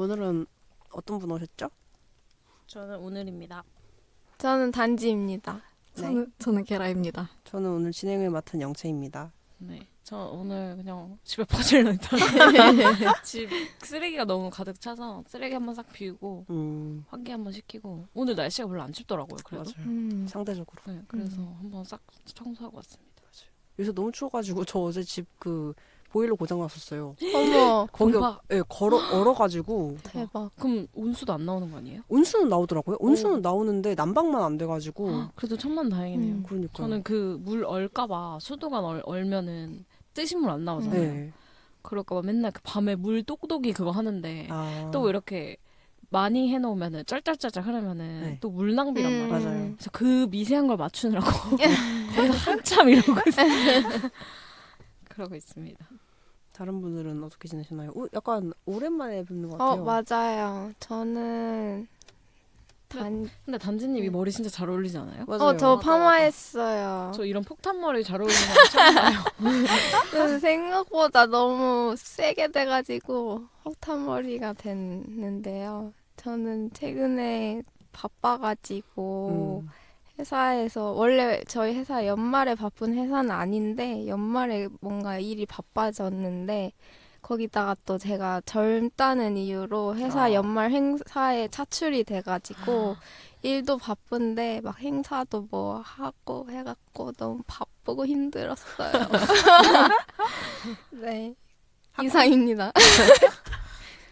오늘은 어떤 분 오셨죠? 저는 오늘입니다. 저는 단지입니다. 저는 게라입니다. 저는 오늘 진행을 맡은 영채입니다. 네, 저 오늘 그냥 집에 퍼질러 있다가 집 쓰레기가 너무 가득 차서 쓰레기 한번 싹 비우고 환기 한번 시키고 오늘 날씨가 별로 안 춥더라고요. 그래도 상대적으로. 네, 그래서 한번 싹 청소하고 왔습니다. 요새 너무 추워가지고 저 어제 집 보일러 고장 났었어요. 어머, 거기가 얼어가지고 대박. 그럼 온수도 안 나오는 거 아니에요? 온수는 나오더라고요. 온수는 나오는데 난방만 안 돼가지고. 그래도 천만 다행이네요. 그러니까. 저는 그 물 얼까봐 수도가 얼면은 뜨신 물 안 나오잖아요. 네. 그럴까봐 맨날 그 밤에 물 똑똑이 그거 하는데 또 이렇게 많이 해놓으면은 쩔쩔쩔쩔 흐르면은 네. 또 물 낭비란 말이에요. 맞아요. 그래서 그 미세한 걸 맞추느라고 거기서 한참 이러고 있어요. 그러고 있습니다. 다른 분들은 어떻게 지내시나요? 약간 오랜만에 뵙는 것 같아요. 맞아요. 저는 근데 단지님이 머리 진짜 잘 어울리지 않아요? 맞아요. 저 파마했어요. 저 이런 폭탄 머리 잘 어울리는 거 처음 봐요. 근데 생각보다 너무 세게 돼가지고 혹탄머리가 됐는데요. 저는 최근에 바빠가지고 회사에서 원래 저희 회사 연말에 바쁜 회사는 아닌데 연말에 뭔가 일이 바빠졌는데 거기다가 또 제가 젊다는 이유로 회사 연말 행사에 차출이 돼가지고 일도 바쁜데 막 행사도 뭐 하고 해갖고 너무 바쁘고 힘들었어요. 네, 이상입니다.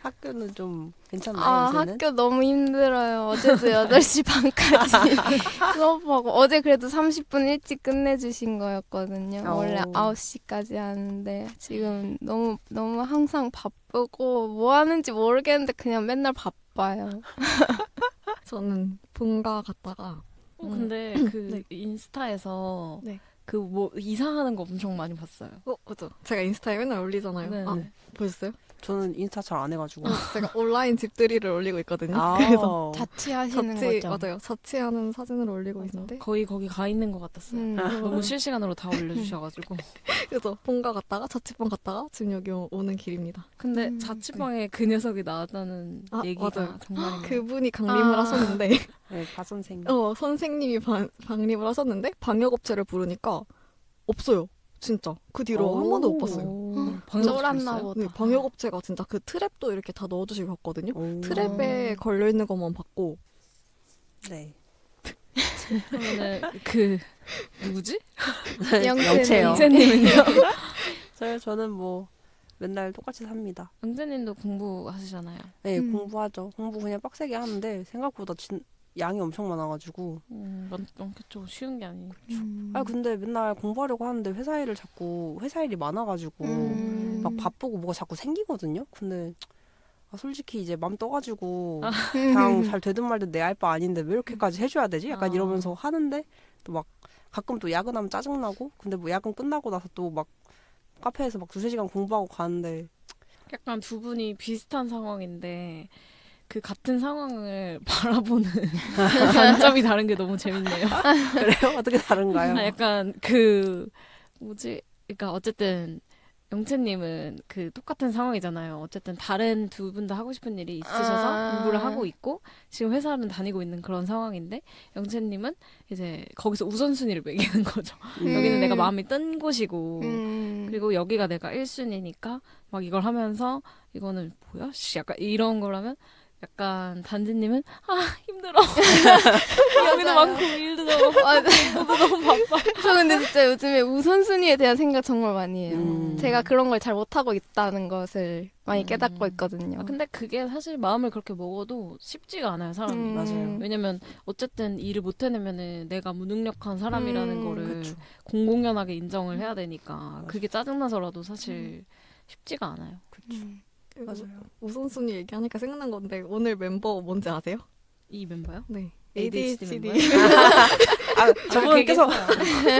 학교는 좀 괜찮나요? 요새는? 학교 너무 힘들어요. 어제도 8시 반까지 수업하고 어제 그래도 30분 일찍 끝내주신 거였거든요. 원래 9시까지 하는데 지금 너무 항상 바쁘고 뭐 하는지 모르겠는데 그냥 맨날 바빠요. 저는 본가 갔다가 근데 그 네. 인스타에서 네. 그 뭐 이사하는 거 엄청 많이 봤어요. 맞죠. 제가 인스타에 맨날 올리잖아요. 네. 보셨어요? 저는 인스타 잘 안 해가지고. 제가 온라인 집들이를 올리고 있거든요. 그래서 자취하시는 거죠? 맞아요. 자취하는 사진을 올리고 있는데 거의 거기 가 있는 것 같았어요. 너무 실시간으로 다 올려주셔가지고. 그래서 본가 갔다가 자취방 갔다가 지금 여기 오는 길입니다. 근데 자취방에 그 녀석이 나왔다는 얘기가 맞아요. 정말인가요? 그분이 강림을 하셨는데 네, 바 선생님. 선생님이 방림을 하셨는데 방역업체를 부르니까 없어요. 진짜 그 뒤로 한 번도 못 봤어요. 쫄았나 보다. 네, 방역업체가 진짜 그 트랩도 이렇게 다 넣어주시고 갔거든요. 트랩에 걸려있는 것만 받고. 네. 그러면은 그 누구지? 영채요. 영채님은요? 저는 뭐 맨날 똑같이 삽니다. 영채님도 공부하시잖아요. 네, 공부하죠. 공부 그냥 빡세게 하는데 생각보다 양이 엄청 많아가지고. 많겠죠. 쉬운 게 아니에요. 근데 맨날 공부하려고 하는데 회사 일이 많아가지고 막 바쁘고 뭐가 자꾸 생기거든요. 근데 솔직히 이제 맘 떠가지고 그냥 잘 되든 말든 내 알 바 아닌데 왜 이렇게까지 해줘야 되지? 약간 이러면서 하는데 또 막 가끔 또 야근하면 짜증나고 근데 뭐 야근 끝나고 나서 또 막 카페에서 막 2-3시간 공부하고 가는데 약간 두 분이 비슷한 상황인데 그 같은 상황을 바라보는 관점이 다른 게 너무 재밌네요. 그래요? 어떻게 다른가요? 약간 그러니까 어쨌든 영채님은 그 똑같은 상황이잖아요. 어쨌든 다른 두 분 다 하고 싶은 일이 있으셔서 공부를 하고 있고 지금 회사는 다니고 있는 그런 상황인데 영채님은 이제 거기서 우선순위를 매기는 거죠. 여기는 내가 마음이 뜬 곳이고 그리고 여기가 내가 1순위니까 막 이걸 하면서 이거는 뭐야? 약간 이런 거라면 약간 단지님은 힘들어. 여기도 많고 일도 너무 너무 바빠. 저 근데 진짜 요즘에 우선순위에 대한 생각 정말 많이 해요. 제가 그런 걸 잘 못하고 있다는 것을 많이 깨닫고 있거든요. 근데 그게 사실 마음을 그렇게 먹어도 쉽지가 않아요, 사람이. 맞아요. 왜냐면 어쨌든 일을 못 해내면은 내가 무능력한 사람이라는 거를 그쵸. 공공연하게 인정을 해야 되니까 그게 짜증나서라도 사실 쉽지가 않아요. 맞아요. 우선순위 얘기하니까 생각난 건데 오늘 멤버 뭔지 아세요? 이 멤버요? 네. ADHD ADHD. 저분께서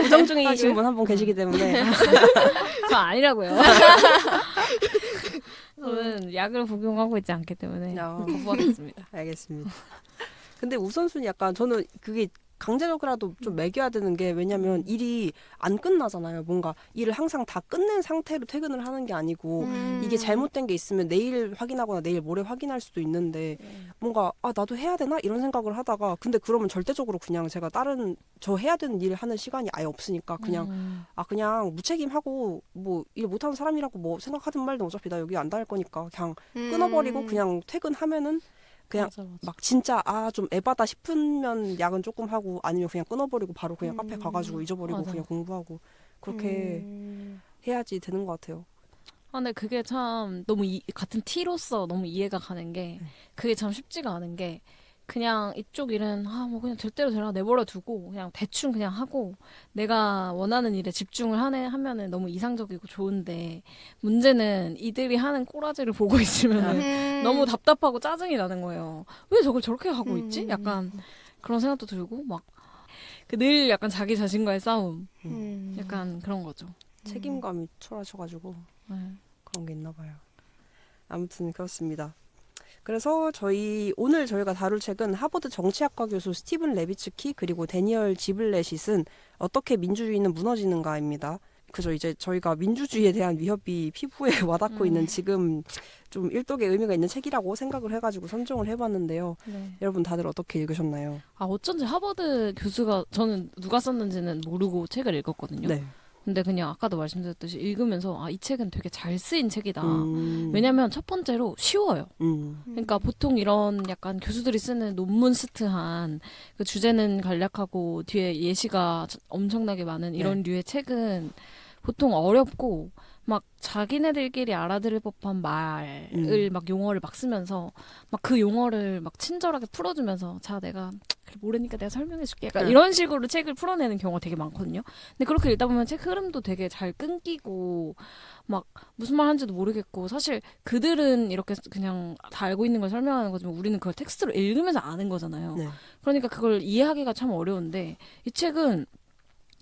부정 중이신 분 한 분 계시기 때문에 저 아니라고요. 저는 약을 복용하고 있지 않기 때문에 거부하겠습니다. 알겠습니다. 근데 우선순위 약간 저는 그게 강제적이라도 좀 매겨야 되는 게 왜냐면 일이 안 끝나잖아요. 뭔가 일을 항상 다 끝낸 상태로 퇴근을 하는 게 아니고 이게 잘못된 게 있으면 내일 확인하거나 내일 모레 확인할 수도 있는데 뭔가 나도 해야 되나 이런 생각을 하다가 근데 그러면 절대적으로 그냥 제가 다른 저 해야 되는 일을 하는 시간이 아예 없으니까 그냥 그냥 무책임하고 뭐 일 못하는 사람이라고 뭐 생각하든 말든 어차피 나 여기 안 다닐 거니까 그냥 끊어버리고 그냥 퇴근하면은 그냥 맞아. 막 진짜 좀 에바다 싶으면 야근 조금 하고 아니면 그냥 끊어버리고 바로 그냥 카페 가가지고 잊어버리고 맞아. 그냥 공부하고 그렇게 해야지 되는 것 같아요. 근데 그게 참 너무 같은 T로서 너무 이해가 가는 게 그게 참 쉽지가 않은 게 그냥 이쪽 일은 뭐 그냥 될 대로 되라 내버려 두고 그냥 대충 그냥 하고 내가 원하는 일에 집중을 하면은 너무 이상적이고 좋은데 문제는 이들이 하는 꼬라지를 보고 있으면은 너무 답답하고 짜증이 나는 거예요. 왜 저걸 저렇게 하고 있지? 약간 그런 생각도 들고 막 늘 약간 자기 자신과의 싸움 약간 그런 거죠. 책임감이 초라셔가지고 그런 게 있나 봐요. 아무튼 그렇습니다. 그래서 오늘 저희가 다룰 책은 하버드 정치학과 교수 스티븐 레비츠키 그리고 데니얼 지블렛이 쓴 어떻게 민주주의는 무너지는가입니다. 그죠. 이제 저희가 민주주의에 대한 위협이 피부에 와닿고 있는 지금 좀 일독의 의미가 있는 책이라고 생각을 해가지고 선정을 해봤는데요. 여러분 다들 어떻게 읽으셨나요? 어쩐지 하버드 교수가 저는 누가 썼는지는 모르고 책을 읽었거든요. 네. 근데 그냥 아까도 말씀드렸듯이 읽으면서 이 책은 되게 잘 쓰인 책이다. 왜냐면 첫 번째로 쉬워요. 그러니까 보통 이런 약간 교수들이 쓰는 논문스트한 그 주제는 간략하고 뒤에 예시가 엄청나게 많은 이런 류의 책은 보통 어렵고 막 자기네들끼리 알아들을 법한 말을 막 용어를 막 쓰면서 막 그 용어를 막 친절하게 풀어주면서 자 내가 모르니까 내가 설명해줄게 약간 이런 식으로 책을 풀어내는 경우가 되게 많거든요. 근데 그렇게 읽다 보면 책 흐름도 되게 잘 끊기고 막 무슨 말 하는지도 모르겠고 사실 그들은 이렇게 그냥 다 알고 있는 걸 설명하는 거지만 우리는 그걸 텍스트로 읽으면서 아는 거잖아요. 그러니까 그걸 이해하기가 참 어려운데 이 책은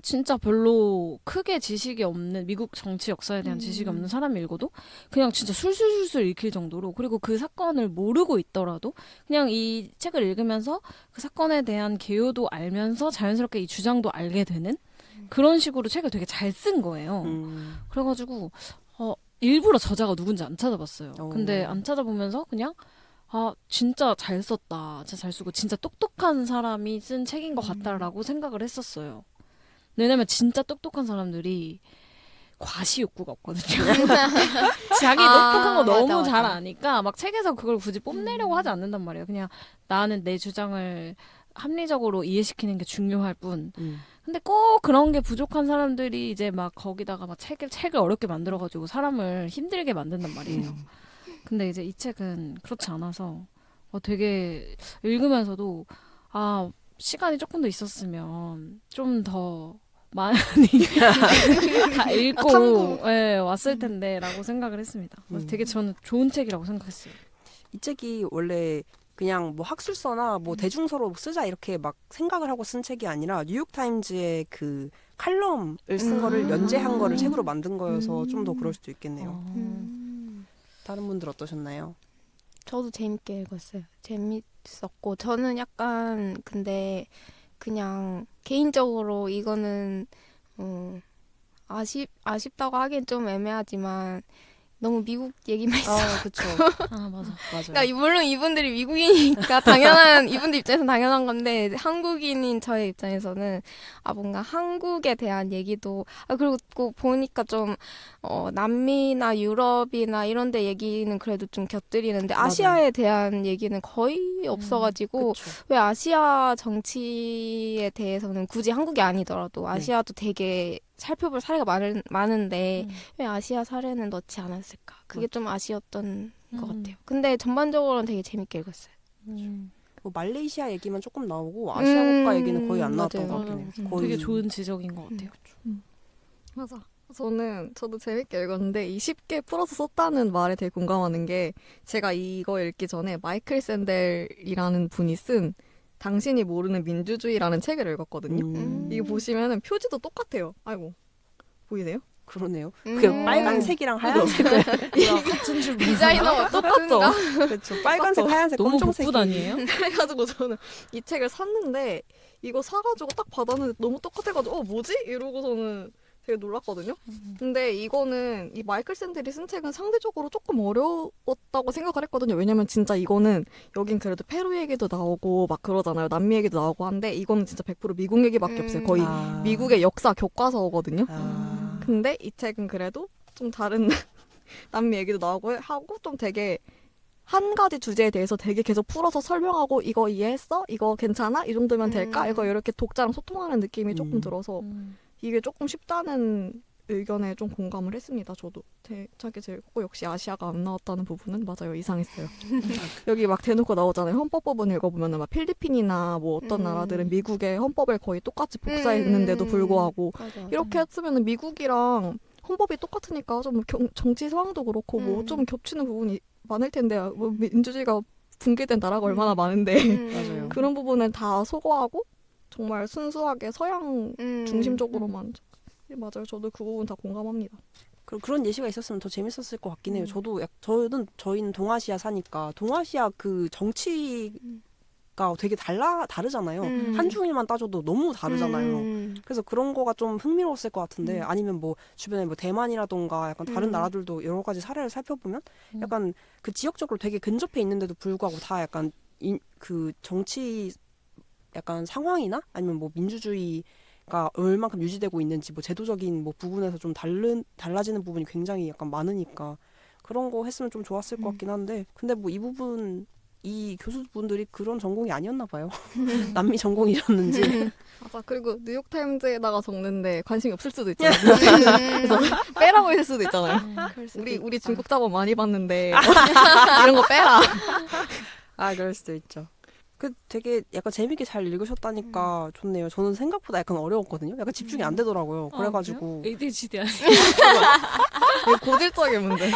진짜 별로 크게 지식이 없는 미국 정치 역사에 대한 지식이 없는 사람이 읽어도 그냥 진짜 술술술술 읽힐 정도로 그리고 그 사건을 모르고 있더라도 그냥 이 책을 읽으면서 그 사건에 대한 개요도 알면서 자연스럽게 이 주장도 알게 되는 그런 식으로 책을 되게 잘 쓴 거예요. 그래가지고 일부러 저자가 누군지 안 찾아봤어요. 근데 안 찾아보면서 그냥 진짜 잘 썼다. 진짜 잘 쓰고 진짜 똑똑한 사람이 쓴 책인 것 같다라고 생각을 했었어요. 왜냐면 진짜 똑똑한 사람들이 과시 욕구가 없거든요. 자기 똑똑한 거 너무 맞아. 잘 아니까 막 책에서 그걸 굳이 뽐내려고 하지 않는단 말이에요. 그냥 나는 내 주장을 합리적으로 이해시키는 게 중요할 뿐. 근데 꼭 그런 게 부족한 사람들이 이제 막 거기다가 막 책을 어렵게 만들어가지고 사람을 힘들게 만든단 말이에요. 근데 이제 이 책은 그렇지 않아서 되게 읽으면서도 시간이 조금 더 있었으면 좀 더 많이 다 읽고 왔을 텐데라고 생각을 했습니다. 그래서 되게 저는 좋은 책이라고 생각했어요. 이 책이 원래 그냥 뭐 학술서나 뭐 대중서로 쓰자 이렇게 막 생각을 하고 쓴 책이 아니라 뉴욕타임즈의 그 칼럼을 쓴 거를 연재한 거를 책으로 만든 거여서 좀 더 그럴 수도 있겠네요. 다른 분들 어떠셨나요? 저도 재밌게 읽었어요. 재밌었고 저는 약간 근데 그냥 개인적으로 이거는 아쉽다고 하기엔 좀 애매하지만 너무 미국 얘기만 있어. 그쵸. 맞아. 그러니까 물론 이분들이 미국이니까 이분들 입장에서는 당연한 건데 한국인인 저의 입장에서는 뭔가 한국에 대한 얘기도 그리고 꼭 보니까 좀 남미나 유럽이나 이런 데 얘기는 그래도 좀 곁들이는데 아시아에 대한 얘기는 거의 없어가지고 왜 아시아 정치에 대해서는 굳이 한국이 아니더라도 아시아도 되게 살펴볼 사례가 많은데 왜 아시아 사례는 넣지 않았을까? 그게 좀 아쉬웠던 것 같아요. 근데 전반적으로는 되게 재밌게 읽었어요. 뭐 말레이시아 얘기만 조금 나오고 아시아 국가 얘기는 거의 안 나왔던 것 같긴 해요. 거의. 되게 좋은 지적인 것 같아요. 맞아. 저도 재밌게 읽었는데 이 쉽게 풀어서 썼다는 말에 되게 공감하는 게 제가 이거 읽기 전에 마이클 샌델이라는 분이 쓴 당신이 모르는 민주주의라는 책을 읽었거든요. 이거 보시면은 표지도 똑같아요. 아이고 보이세요? 그러네요. 그 빨간색이랑 하얀색을 같은 줄 디자이너가 똑같죠? 그렇죠. 빨간색, 하얀색, 너무 검정색이 복붙 아니에요? 그래가지고 저는 이 책을 샀는데 이거 사가지고 딱 받았는데 너무 똑같아가지고 뭐지? 이러고서는 되게 놀랐거든요. 근데 이거는 이 마이클 샌델이 쓴 책은 상대적으로 조금 어려웠다고 생각을 했거든요. 왜냐면 진짜 이거는 여긴 그래도 페루 얘기도 나오고 막 그러잖아요. 남미 얘기도 나오고 한데 이거는 진짜 100% 미국 얘기밖에 없어요. 거의 미국의 역사 교과서거든요. 근데 이 책은 그래도 좀 다른 남미 얘기도 나오고 하고 좀 되게 한 가지 주제에 대해서 되게 계속 풀어서 설명하고 이거 이해했어? 이거 괜찮아? 이 정도면 될까? 이거 이렇게 독자랑 소통하는 느낌이 조금 들어서 이게 조금 쉽다는 의견에 좀 공감을 했습니다. 저도 되게 즐겁고 역시 아시아가 안 나왔다는 부분은 맞아요. 이상했어요. 여기 막 대놓고 나오잖아요. 헌법 부분 읽어보면 막 필리핀이나 뭐 어떤 나라들은 미국의 헌법을 거의 똑같이 복사했는데도 불구하고 맞아. 이렇게 했으면 미국이랑 헌법이 똑같으니까 좀 정치 상황도 그렇고 뭐 좀 겹치는 부분이 많을 텐데 뭐 민주주의가 붕괴된 나라가 얼마나 많은데 맞아요. 그런 부분은 다 소거하고 정말 순수하게 서양 중심적으로만 맞아요. 저도 그 부분 다 공감합니다. 그런 예시가 있었으면 더 재밌었을 것 같긴 해요. 저희는 동아시아 사니까 동아시아 그 정치가 되게 다르잖아요. 한 중일만 따져도 너무 다르잖아요. 그래서 그런 거가 좀 흥미로웠을 것 같은데 아니면 뭐 주변에 뭐 대만이라던가 약간 다른 나라들도 여러 가지 사례를 살펴보면 약간 그 지역적으로 되게 근접해 있는데도 불구하고 다 약간 그 정치 약간 상황이나 아니면 뭐 민주주의가 얼만큼 유지되고 있는지 뭐 제도적인 뭐 부분에서 좀 달라지는 부분이 굉장히 약간 많으니까 그런 거 했으면 좀 좋았을 것 같긴 한데 근데 뭐 이 교수분들이 그런 전공이 아니었나 봐요. 남미 전공이셨는지. 맞아. 그리고 뉴욕타임즈에다가 적는데 관심이 없을 수도 있잖아요. 그래서 빼라고 했을 수도 있잖아요. 우리 중국 자본 많이 봤는데 이런 거 빼라. 아 그럴 수도 있죠. 그 되게 약간 재밌게 잘 읽으셨다니까 좋네요. 저는 생각보다 약간 어려웠거든요. 약간 집중이 안 되더라고요. 그래가지고 ADHD 아니에요? 고질적인 문제.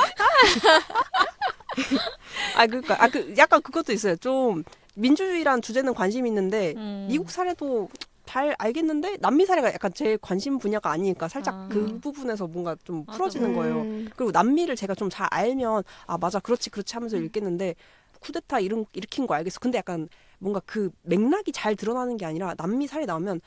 그러니까 약간 그것도 있어요. 좀 민주주의란 주제는 관심이 있는데 미국 사례도 잘 알겠는데 남미 사례가 약간 제 관심 분야가 아니니까 살짝 그 부분에서 뭔가 좀 풀어지는 거예요. 그리고 남미를 제가 좀 잘 알면 맞아 그렇지 하면서 읽겠는데 쿠데타 일으킨 거 알겠어. 근데 약간 뭔가 그 맥락이 잘 드러나는 게 아니라 남미 사례 나오면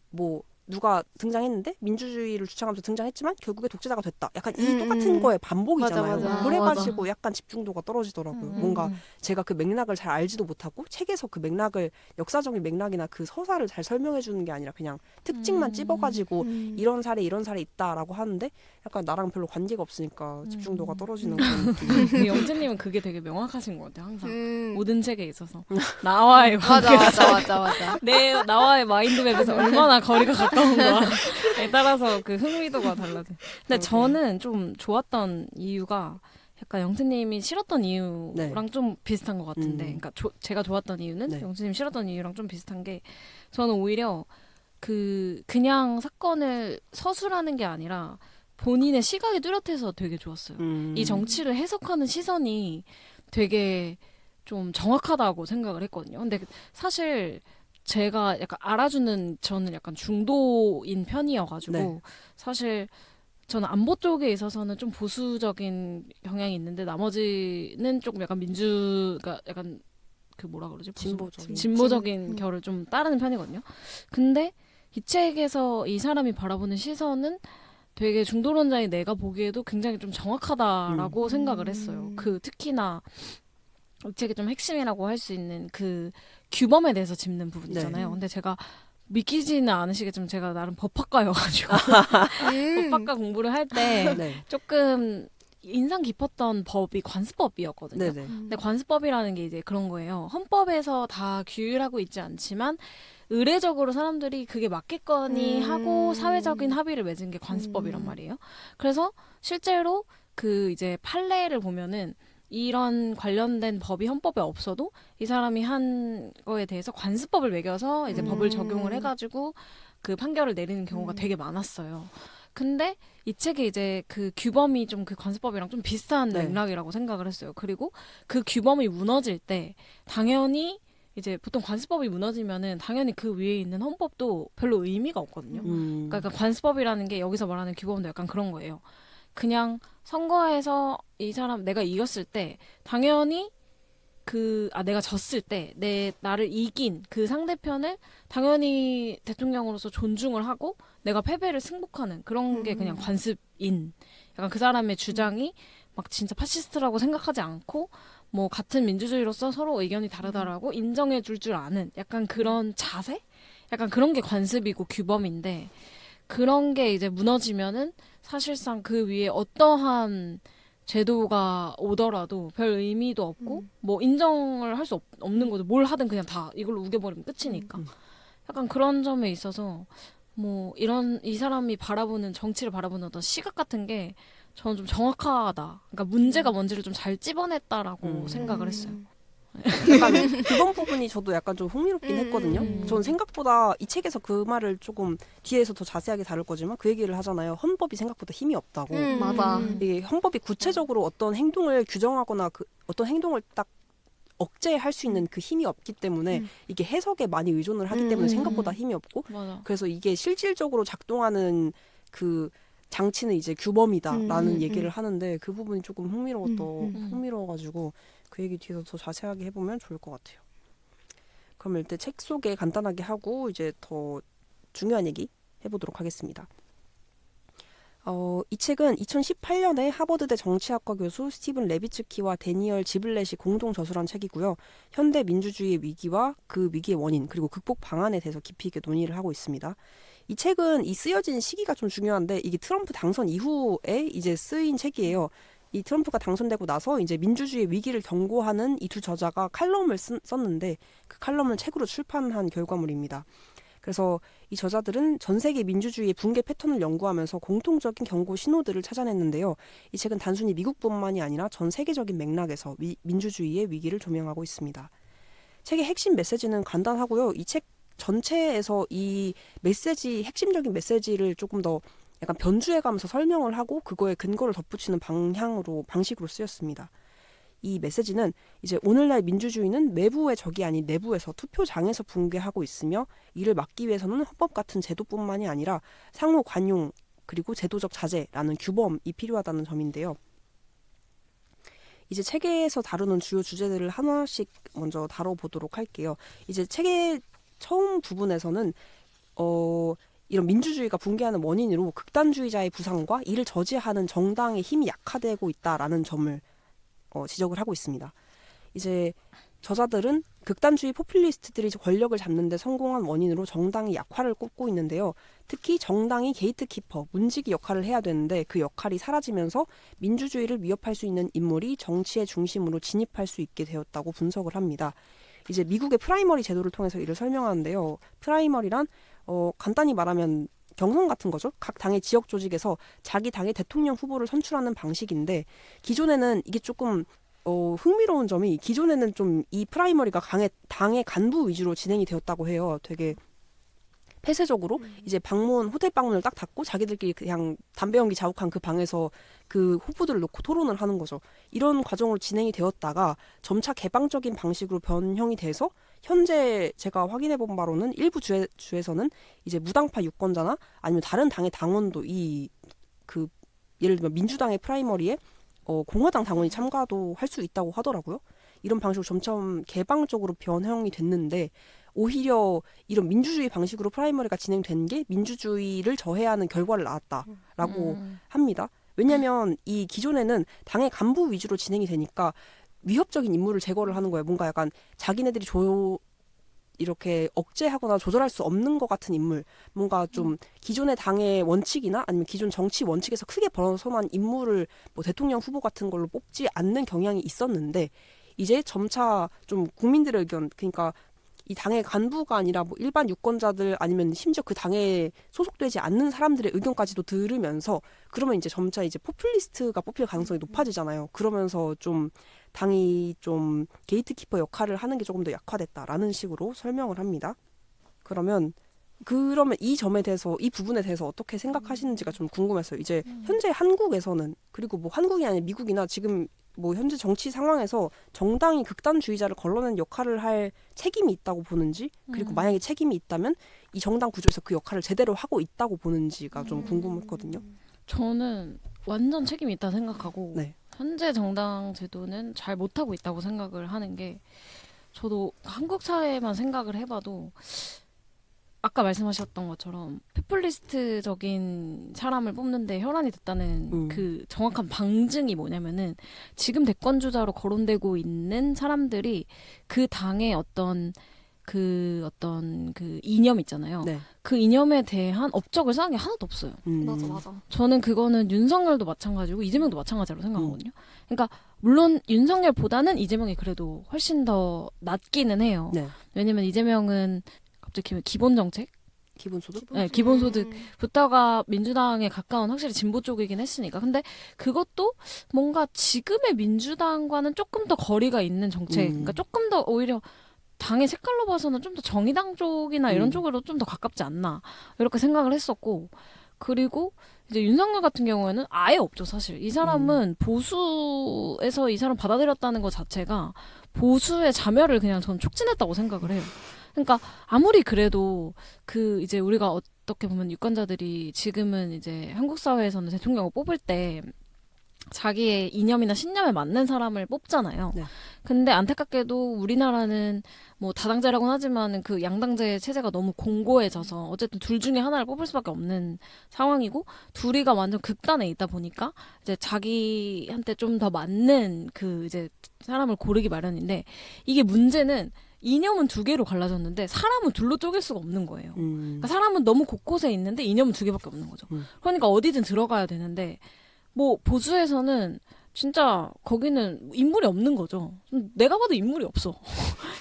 뭐 누가 등장했는데 민주주의를 주창하면서 등장했지만 결국에 독재자가 됐다. 약간 이 똑같은 거의 반복이잖아요. 맞아. 그래가지고 약간 집중도가 떨어지더라고요. 뭔가 제가 그 맥락을 잘 알지도 못하고 책에서 그 맥락을 역사적인 맥락이나 그 서사를 잘 설명해 주는 게 아니라 그냥 특징만 찝어가지고 이런 사례 있다라고 하는데 약간 나랑 별로 관계가 없으니까 집중도가 떨어지는 그런 느낌. 영재님은 그게 되게 명확하신 것 같아요. 항상 모든 책에 있어서 나와의 관계, 맞아. 나와의 마인드맵에서 얼마나 거리가 가까운 거에 따라서 그 흥미도가 달라져. 근데 저는 좀 좋았던 이유가 약간 영재님이 싫었던 이유랑 좀 비슷한 것 같은데, 그러니까 제가 좋았던 이유는 영재님이 싫었던 이유랑 좀 비슷한 게 저는 오히려 그냥 사건을 서술하는 게 아니라 본인의 시각이 뚜렷해서 되게 좋았어요. 이 정치를 해석하는 시선이 되게 좀 정확하다고 생각을 했거든요. 근데 사실 제가 약간 알아주는 저는 약간 중도인 편이어가지고 사실 저는 안보 쪽에 있어서는 좀 보수적인 경향이 있는데 나머지는 조금 약간 그러니까 약간 그 뭐라 그러지? 진보적인 결을 좀 따르는 편이거든요. 근데 이 책에서 이 사람이 바라보는 시선은 되게 중도론자인 내가 보기에도 굉장히 좀 정확하다라고 생각을 했어요. 특히나 이 책의 좀 핵심이라고 할 수 있는 그 규범에 대해서 짚는 부분이잖아요. 근데 제가 믿기지는 않으시겠지만 제가 나름 법학과여가지고 법학과 공부를 할 때 조금 인상 깊었던 법이 관습법이었거든요. 근데 관습법이라는 게 이제 그런 거예요. 헌법에서 다 규율하고 있지 않지만 의례적으로 사람들이 그게 맞겠거니 하고 사회적인 합의를 맺은 게 관습법이란 말이에요. 그래서 실제로 그 이제 판례를 보면은 이런 관련된 법이 헌법에 없어도 이 사람이 한 거에 대해서 관습법을 매겨서 이제 법을 적용을 해가지고 그 판결을 내리는 경우가 되게 많았어요. 근데 이 책에 이제 그 규범이 좀 그 관습법이랑 좀 비슷한 맥락이라고 생각을 했어요. 그리고 그 규범이 무너질 때 당연히 이제 보통 관습법이 무너지면은 당연히 그 위에 있는 헌법도 별로 의미가 없거든요. 그러니까 관습법이라는 게 여기서 말하는 규범도 약간 그런 거예요. 그냥 선거에서 이 사람 내가 이겼을 때 당연히 내가 졌을 때 나를 이긴 그 상대편을 당연히 대통령으로서 존중을 하고 내가 패배를 승복하는 그런 게 그냥 관습인. 약간 그 사람의 주장이 막 진짜 파시스트라고 생각하지 않고 뭐 같은 민주주의로서 서로 의견이 다르다라고 인정해 줄 줄 아는 약간 그런 자세? 약간 그런 게 관습이고 규범인데 그런 게 이제 무너지면은 사실상 그 위에 어떠한 제도가 오더라도 별 의미도 없고 뭐 인정을 할 수 없는 거죠. 뭘 하든 그냥 다 이걸로 우겨버리면 끝이니까. 약간 그런 점에 있어서 뭐 이 사람이 바라보는 정치를 바라보는 어떤 시각 같은 게 저는 좀 정확하다. 그러니까 문제가 뭔지를 좀 잘 찝어냈다라고 생각을 했어요. 약간 그런 부분이 저도 약간 좀 흥미롭긴 했거든요. 저는 생각보다 이 책에서 그 말을 조금 뒤에서 더 자세하게 다룰 거지만 그 얘기를 하잖아요. 헌법이 생각보다 힘이 없다고. 맞아. 이게 헌법이 구체적으로 어떤 행동을 규정하거나 어떤 행동을 딱 억제할 수 있는 그 힘이 없기 때문에 이게 해석에 많이 의존을 하기 때문에 생각보다 힘이 없고 맞아. 그래서 이게 실질적으로 작동하는 그 장치는 이제 규범이다라는 얘기를 하는데 그 부분이 조금 흥미로워가지고 그 얘기 뒤에서 더 자세하게 해보면 좋을 것 같아요. 그럼 일단 책 소개 간단하게 하고 이제 더 중요한 얘기 해보도록 하겠습니다. 이 책은 2018년에 하버드대 정치학과 교수 스티븐 레비츠키와 데니얼 지블렛이 공동 저술한 책이고요. 현대 민주주의의 위기와 그 위기의 원인 그리고 극복 방안에 대해서 깊이 있게 논의를 하고 있습니다. 이 책은 이 쓰여진 시기가 좀 중요한데 이게 트럼프 당선 이후에 이제 쓰인 책이에요. 이 트럼프가 당선되고 나서 이제 민주주의의 위기를 경고하는 이 두 저자가 칼럼을 썼는데 그 칼럼을 책으로 출판한 결과물입니다. 그래서 이 저자들은 전 세계 민주주의의 붕괴 패턴을 연구하면서 공통적인 경고 신호들을 찾아냈는데요. 이 책은 단순히 미국뿐만이 아니라 전 세계적인 맥락에서 민주주의의 위기를 조명하고 있습니다. 책의 핵심 메시지는 간단하고요. 이 책 전체에서 이 핵심적인 메시지를 조금 더 약간 변주해가면서 설명을 하고 그거에 근거를 덧붙이는 방식으로 쓰였습니다. 이 메시지는 이제 오늘날 민주주의는 외부의 적이 아닌 내부에서 투표장에서 붕괴하고 있으며 이를 막기 위해서는 헌법 같은 제도뿐만이 아니라 상호 관용 그리고 제도적 자제라는 규범이 필요하다는 점인데요. 이제 책에서 다루는 주요 주제들을 하나씩 먼저 다뤄보도록 할게요. 이제 책의 처음 부분에서는 이런 민주주의가 붕괴하는 원인으로 극단주의자의 부상과 이를 저지하는 정당의 힘이 약화되고 있다라는 점을 지적을 하고 있습니다. 이제 저자들은 극단주의 포퓰리스트들이 권력을 잡는 데 성공한 원인으로 정당의 약화를 꼽고 있는데요. 특히 정당이 게이트키퍼, 문지기 역할을 해야 되는데 그 역할이 사라지면서 민주주의를 위협할 수 있는 인물이 정치의 중심으로 진입할 수 있게 되었다고 분석을 합니다. 이제 미국의 프라이머리 제도를 통해서 이를 설명하는데요. 프라이머리란 간단히 말하면 경선 같은 거죠. 각 당의 지역 조직에서 자기 당의 대통령 후보를 선출하는 방식인데 기존에는 이게 조금 흥미로운 점이 기존에는 좀 이 프라이머리가 당의 간부 위주로 진행이 되었다고 해요. 되게 폐쇄적으로 이제 호텔 방문을 딱 닫고 자기들끼리 그냥 담배 연기 자욱한 그 방에서 그 후보들을 놓고 토론을 하는 거죠. 이런 과정으로 진행이 되었다가 점차 개방적인 방식으로 변형이 돼서 현재 제가 확인해 본 바로는 일부 주에서는 이제 무당파 유권자나 아니면 다른 당의 당원도 예를 들면 민주당의 프라이머리에 공화당 당원이 참가도 할 수 있다고 하더라고요. 이런 방식으로 점점 개방적으로 변형이 됐는데 오히려 이런 민주주의 방식으로 프라이머리가 진행된 게 민주주의를 저해하는 결과를 낳았다라고 합니다. 왜냐하면 이 기존에는 당의 간부 위주로 진행이 되니까 위협적인 인물을 제거를 하는 거예요. 뭔가 약간 자기네들이 이렇게 억제하거나 조절할 수 없는 것 같은 인물, 뭔가 좀 기존의 당의 원칙이나 아니면 기존 정치 원칙에서 크게 벗어난 인물을 뭐 대통령 후보 같은 걸로 뽑지 않는 경향이 있었는데 이제 점차 좀 국민들의 의견, 그러니까 이 당의 간부가 아니라 뭐 일반 유권자들 아니면 심지어 그 당에 소속되지 않는 사람들의 의견까지도 들으면서 그러면 이제 점차 이제 포퓰리스트가 뽑힐 가능성이 높아지잖아요. 그러면서 좀 당이 좀 게이트키퍼 역할을 하는 게 조금 더 약화됐다라는 식으로 설명을 합니다. 그러면 이 점에 대해서 이 부분에 대해서 어떻게 생각하시는지가 좀 궁금했어요. 이제 현재 한국에서는 그리고 뭐 한국이 아니라 미국이나 지금 뭐 현재 정치 상황에서 정당이 극단주의자를 걸러낸 역할을 할 책임이 있다고 보는지 그리고 만약에 책임이 있다면 이 정당 구조에서 그 역할을 제대로 하고 있다고 보는지가 좀 궁금했거든요. 저는 완전 책임이 있다 생각하고 네. 현재 정당 제도는 잘 못하고 있다고 생각을 하는 게 저도 한국 사회만 생각을 해봐도 아까 말씀하셨던 것처럼 포퓰리스트적인 사람을 뽑는데 혈안이 됐다는 그 정확한 방증이 뭐냐면은 지금 대권주자로 거론되고 있는 사람들이 그 당의 어떤 그 이념 있잖아요. 네. 그 이념에 대한 업적을 쌓은 게 하나도 없어요. 맞아. 저는 그거는 윤석열도 마찬가지고 이재명도 마찬가지라고 생각하거든요. 그러니까 물론 윤석열보다는 이재명이 그래도 훨씬 더 낫기는 해요. 네. 왜냐면 이재명은 갑자기 기본 정책, 기본소득? 네, 기본소득부터가 민주당에 가까운 확실히 진보 쪽이긴 했으니까. 근데 그것도 뭔가 지금의 민주당과는 조금 더 거리가 있는 정책, 그러니까 조금 더 오히려 당의 색깔로 봐서는 좀 더 정의당 쪽이나 이런 쪽으로 좀 더 가깝지 않나 이렇게 생각을 했었고, 그리고 이제 윤석열 같은 경우에는 아예 없죠. 사실 이 사람은 보수에서 이 사람 받아들였다는 것 자체가 보수의 자멸을 그냥 전 촉진했다고 생각을 해요. 그러니까 아무리 그래도 그 이제 우리가 어떻게 보면 유권자들이 지금은 이제 한국 사회에서는 대통령을 뽑을 때 자기의 이념이나 신념에 맞는 사람을 뽑잖아요. 네. 근데 안타깝게도 우리나라는 뭐 다당제라고는 하지만 그 양당제 체제가 너무 공고해져서 어쨌든 둘 중에 하나를 뽑을 수밖에 없는 상황이고, 둘이가 완전 극단에 있다 보니까 이제 자기한테 좀 더 맞는 그 이제 사람을 고르기 마련인데, 이게 문제는 이념은 두 개로 갈라졌는데 사람은 둘로 쪼갤 수가 없는 거예요. 그러니까 사람은 너무 곳곳에 있는데 이념은 두 개밖에 없는 거죠. 그러니까 어디든 들어가야 되는데, 뭐 보수에서는 진짜 거기는 인물이 없는 거죠. 내가 봐도 인물이 없어.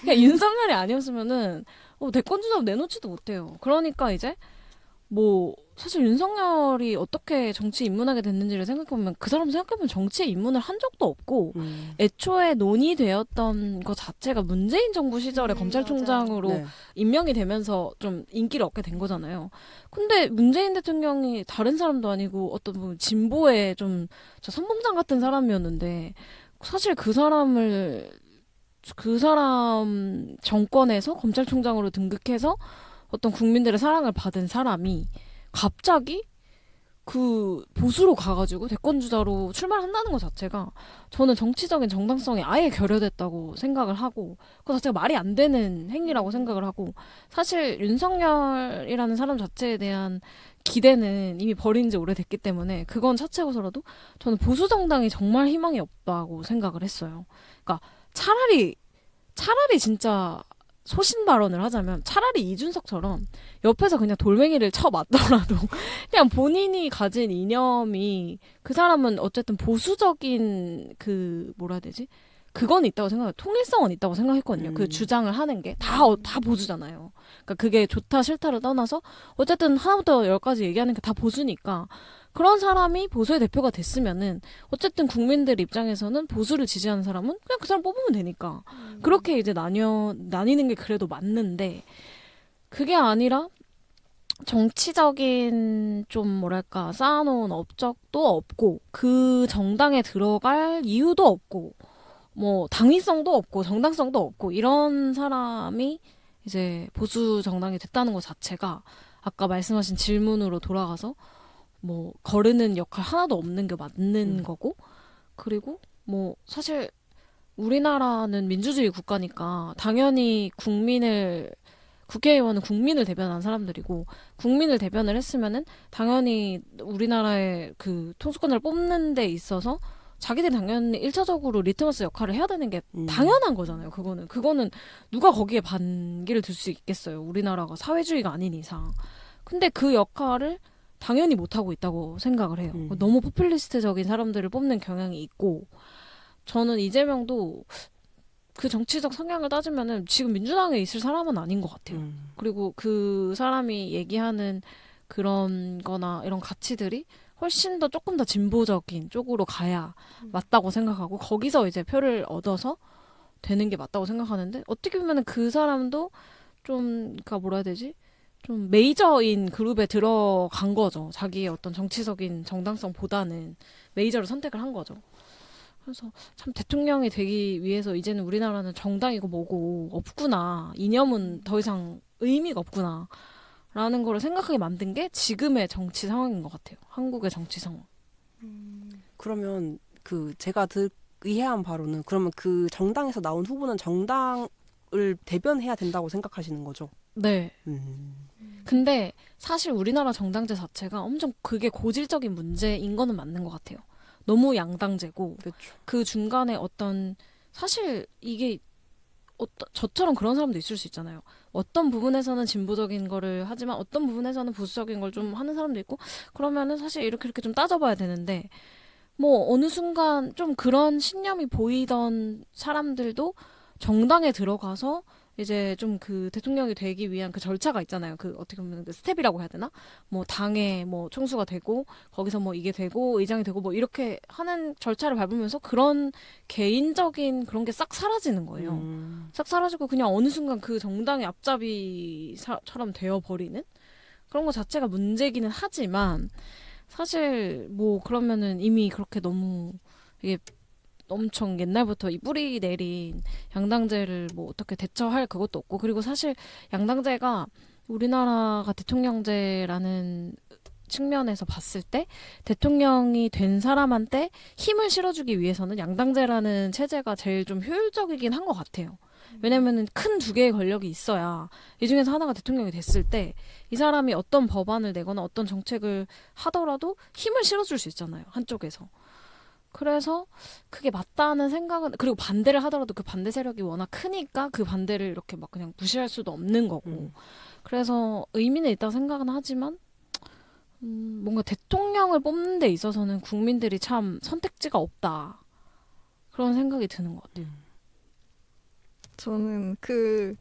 그냥 윤석열이 아니었으면은 대권주자 내놓지도 못해요. 그러니까 이제 뭐 사실 윤석열이 어떻게 정치에 입문하게 됐는지를 생각해보면 그 사람 생각해보면 정치에 입문을 한 적도 없고 애초에 논의되었던 것 자체가 문재인 정부 시절에 검찰총장으로 네. 임명이 되면서 좀 인기를 얻게 된 거잖아요. 근데 문재인 대통령이 다른 사람도 아니고 어떤 뭐 진보의 좀 저 선봉장 같은 사람이었는데, 사실 그 사람 정권에서 검찰총장으로 등극해서 어떤 국민들의 사랑을 받은 사람이 갑자기 그 보수로 가가지고 대권주자로 출마한다는 것 자체가 저는 정치적인 정당성이 아예 결여됐다고 생각을 하고, 그 자체가 말이 안 되는 행위라고 생각을 하고, 사실 윤석열이라는 사람 자체에 대한 기대는 이미 버린 지 오래됐기 때문에 그건 차치고서라도 저는 보수 정당이 정말 희망이 없다고 생각을 했어요. 그러니까 차라리 진짜 소신 발언을 하자면 차라리 이준석처럼 옆에서 그냥 돌멩이를 쳐 맞더라도 그냥 본인이 가진 이념이, 그 사람은 어쨌든 보수적인 그 뭐라 해야 되지? 그건 있다고 생각해요. 통일성은 있다고 생각했거든요. 그 주장을 하는 게 다 보수잖아요. 그러니까 그게 좋다 싫다를 떠나서 어쨌든 하나부터 열까지 얘기하는 게 다 보수니까, 그런 사람이 보수의 대표가 됐으면은 어쨌든 국민들 입장에서는 보수를 지지하는 사람은 그냥 그 사람 뽑으면 되니까 그렇게 이제 나뉘는 게 그래도 맞는데, 그게 아니라 정치적인 좀 뭐랄까 쌓아놓은 업적도 없고 그 정당에 들어갈 이유도 없고 뭐 당위성도 없고 정당성도 없고 이런 사람이 이제 보수 정당이 됐다는 것 자체가 아까 말씀하신 질문으로 돌아가서 뭐 거르는 역할 하나도 없는 게 맞는 거고, 그리고 뭐 사실 우리나라는 민주주의 국가니까 당연히 국회의원은 국민을 대변하는 사람들이고, 국민을 대변을 했으면은 당연히 우리나라의 그 통수권을 뽑는 데 있어서 자기들이 당연히 1차적으로 리트머스 역할을 해야 되는 게 당연한 거잖아요. 그거는 누가 거기에 반기를 들 수 있겠어요. 우리나라가 사회주의가 아닌 이상. 근데 그 역할을 당연히 못하고 있다고 생각을 해요. 너무 포퓰리스트적인 사람들을 뽑는 경향이 있고, 저는 이재명도 그 정치적 성향을 따지면은 지금 민주당에 있을 사람은 아닌 것 같아요. 그리고 그 사람이 얘기하는 그런 거나 이런 가치들이 훨씬 더 조금 더 진보적인 쪽으로 가야 맞다고 생각하고, 거기서 이제 표를 얻어서 되는 게 맞다고 생각하는데, 어떻게 보면은 그 사람도 좀, 그니까 뭐라 해야 되지? 좀 메이저인 그룹에 들어간 거죠. 자기의 어떤 정치적인 정당성보다는 메이저를 선택을 한 거죠. 그래서 참 대통령이 되기 위해서 이제는 우리나라는 정당이고 뭐고 없구나. 이념은 더 이상 의미가 없구나. 라는 걸 생각하게 만든 게 지금의 정치 상황인 것 같아요. 한국의 정치 상황. 그러면 그 제가 의해한 바로는 그러면 그 정당에서 나온 후보는 정당을 대변해야 된다고 생각하시는 거죠? 네. 음. 근데 사실 우리나라 정당제 자체가 엄청 그게 고질적인 문제인 거는 맞는 것 같아요. 너무 양당제고 그렇죠. 그 중간에 어떤 사실 이게 저처럼 그런 사람도 있을 수 있잖아요. 어떤 부분에서는 진보적인 거를 하지만 어떤 부분에서는 보수적인 걸 좀 하는 사람도 있고 그러면은 사실 이렇게 좀 따져봐야 되는데 뭐 어느 순간 좀 그런 신념이 보이던 사람들도 정당에 들어가서 이제 좀 그 대통령이 되기 위한 그 절차가 있잖아요. 그 어떻게 보면 그 스텝이라고 해야 되나? 뭐 당에 뭐 총수가 되고 거기서 뭐 이게 되고 의장이 되고 뭐 이렇게 하는 절차를 밟으면서 그런 개인적인 그런 게 싹 사라지는 거예요. 싹 사라지고 그냥 어느 순간 그 정당의 앞잡이처럼 되어버리는 그런 거 자체가 문제기는 하지만 사실 뭐 그러면은 이미 그렇게 너무 이게 엄청 옛날부터 이 뿌리 내린 양당제를 뭐 어떻게 대처할 그것도 없고 그리고 사실 양당제가 우리나라가 대통령제라는 측면에서 봤을 때 대통령이 된 사람한테 힘을 실어주기 위해서는 양당제라는 체제가 제일 좀 효율적이긴 한 것 같아요. 왜냐면은 큰 두 개의 권력이 있어야 이 중에서 하나가 대통령이 됐을 때 이 사람이 어떤 법안을 내거나 어떤 정책을 하더라도 힘을 실어줄 수 있잖아요. 한쪽에서. 그래서 그게 맞다는 생각은 그리고 반대를 하더라도 그 반대 세력이 워낙 크니까 그 반대를 이렇게 막 그냥 무시할 수도 없는 거고 그래서 의미는 있다고 생각은 하지만 뭔가 대통령을 뽑는 데 있어서는 국민들이 참 선택지가 없다 그런 생각이 드는 것 같아요. 저는 그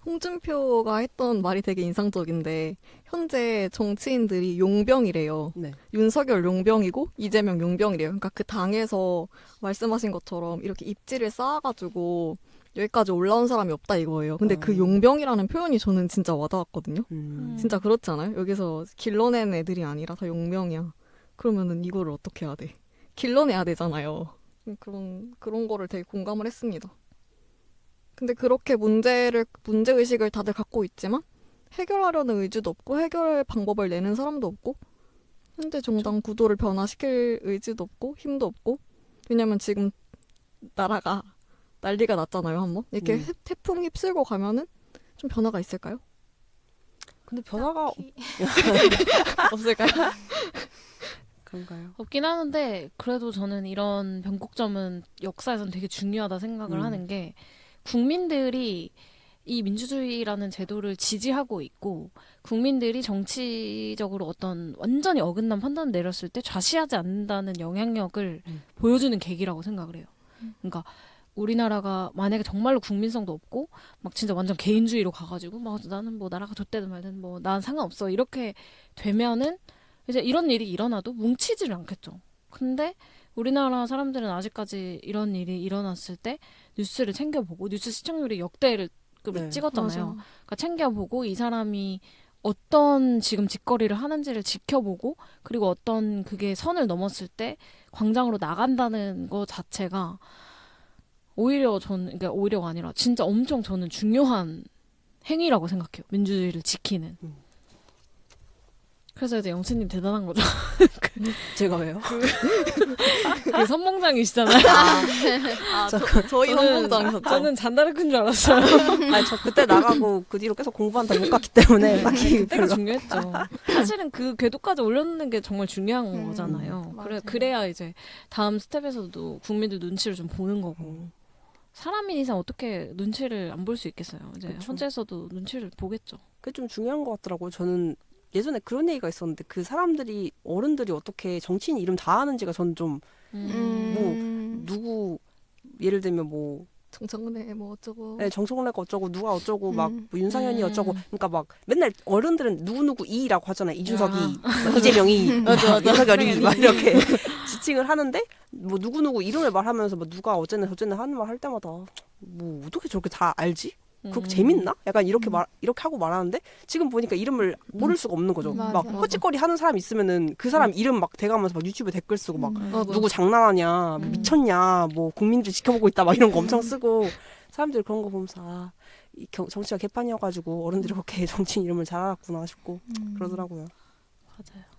홍준표가 했던 말이 되게 인상적인데 현재 정치인들이 용병이래요. 네. 윤석열 용병이고 이재명 용병이래요. 그러니까 그 당에서 말씀하신 것처럼 이렇게 입지를 쌓아가지고 여기까지 올라온 사람이 없다 이거예요. 근데 그 용병이라는 표현이 저는 진짜 와닿았거든요. 진짜 그렇지 않아요? 여기서 길러낸 애들이 아니라 다 용병이야. 그러면은 이거를 어떻게 해야 돼? 길러내야 되잖아요. 그런 거를 되게 공감을 했습니다. 근데 그렇게 문제의식을 다들 갖고 있지만 해결하려는 의지도 없고 해결할 방법을 내는 사람도 없고 현재 정당 구도를 변화시킬 의지도 없고 힘도 없고 왜냐면 지금 나라가 난리가 났잖아요 한번 이렇게 태풍 휩쓸고 가면은 좀 변화가 있을까요? 근데 변화가 없을까요? 그런가요? 없긴 하는데 그래도 저는 이런 변곡점은 역사에선 되게 중요하다 생각을 하는 게 국민들이 이 민주주의라는 제도를 지지하고 있고 국민들이 정치적으로 어떤 완전히 어긋난 판단을 내렸을 때 좌시하지 않는다는 영향력을 보여주는 계기라고 생각을 해요. 그러니까 우리나라가 만약에 정말로 국민성도 없고 막 진짜 완전 개인주의로 가가지고 막 나는 뭐 나라가 좆되든 말든 뭐 난 상관없어 이렇게 되면은 이제 이런 일이 일어나도 뭉치지를 않겠죠. 근데 우리나라 사람들은 아직까지 이런 일이 일어났을 때 뉴스를 챙겨보고 뉴스 시청률이 역대를 네. 찍었잖아요. 맞아. 그러니까 챙겨보고 이 사람이 어떤 지금 짓거리를 하는지를 지켜보고 그리고 어떤 그게 선을 넘었을 때 광장으로 나간다는 거 자체가 오히려 그러니까 오히려가 아니라 진짜 엄청 저는 중요한 행위라고 생각해요. 민주주의를 지키는. 그래서 이제 영채님 대단한 거죠. 제가 왜요? 그 선봉장이시잖아요. 저희 선봉장이셨죠? 저는 잔다르크인 줄 알았어요. 아니 저 그때 나가고 그 뒤로 계속 공부한다 못 갔기 때문에 딱히 그때가 별로. 중요했죠. 사실은 그 궤도까지 올려놓는 게 정말 중요한 거잖아요. 맞아요. 그래야 이제 다음 스텝에서도 국민들 눈치를 좀 보는 거고. 사람인 이상 어떻게 눈치를 안 볼 수 있겠어요. 이제 그쵸. 현재에서도 눈치를 보겠죠. 그게 좀 중요한 것 같더라고요. 저는 예전에 그런 얘기가 있었는데 그 사람들이 어른들이 어떻게 정치인 이름 다 아는지가 저는 좀 누구 예를 들면 뭐 정청래 뭐 어쩌고 네, 정청래가 어쩌고 누가 어쩌고 막 뭐 윤상현이 어쩌고 그러니까 막 맨날 어른들은 누구누구 이라고 하잖아요. 이준석이 막 이재명이 막 윤석열이 막 이렇게 지칭을 하는데 뭐 누구누구 이름을 말하면서 뭐 누가 어쨌네 저쨌네 하는 말 할 때마다 뭐 어떻게 저렇게 다 알지? 그렇게 재밌나? 약간 이렇게 이렇게 하고 말하는데 지금 보니까 이름을 모를 수가 없는 거죠. 맞아. 막 맞아. 헛짓거리 하는 사람 있으면은 그 사람 이름 막 대가면서 막 유튜브에 댓글 쓰고 막 맞아. 누구 장난하냐, 미쳤냐, 뭐 국민들 지켜보고 있다 막 이런 거 엄청 쓰고 사람들이 그런 거 보면서 아, 정치가 개판이어가지고 어른들이 그렇게 정치인 이름을 잘 알았구나 싶고 그러더라고요. 맞아요.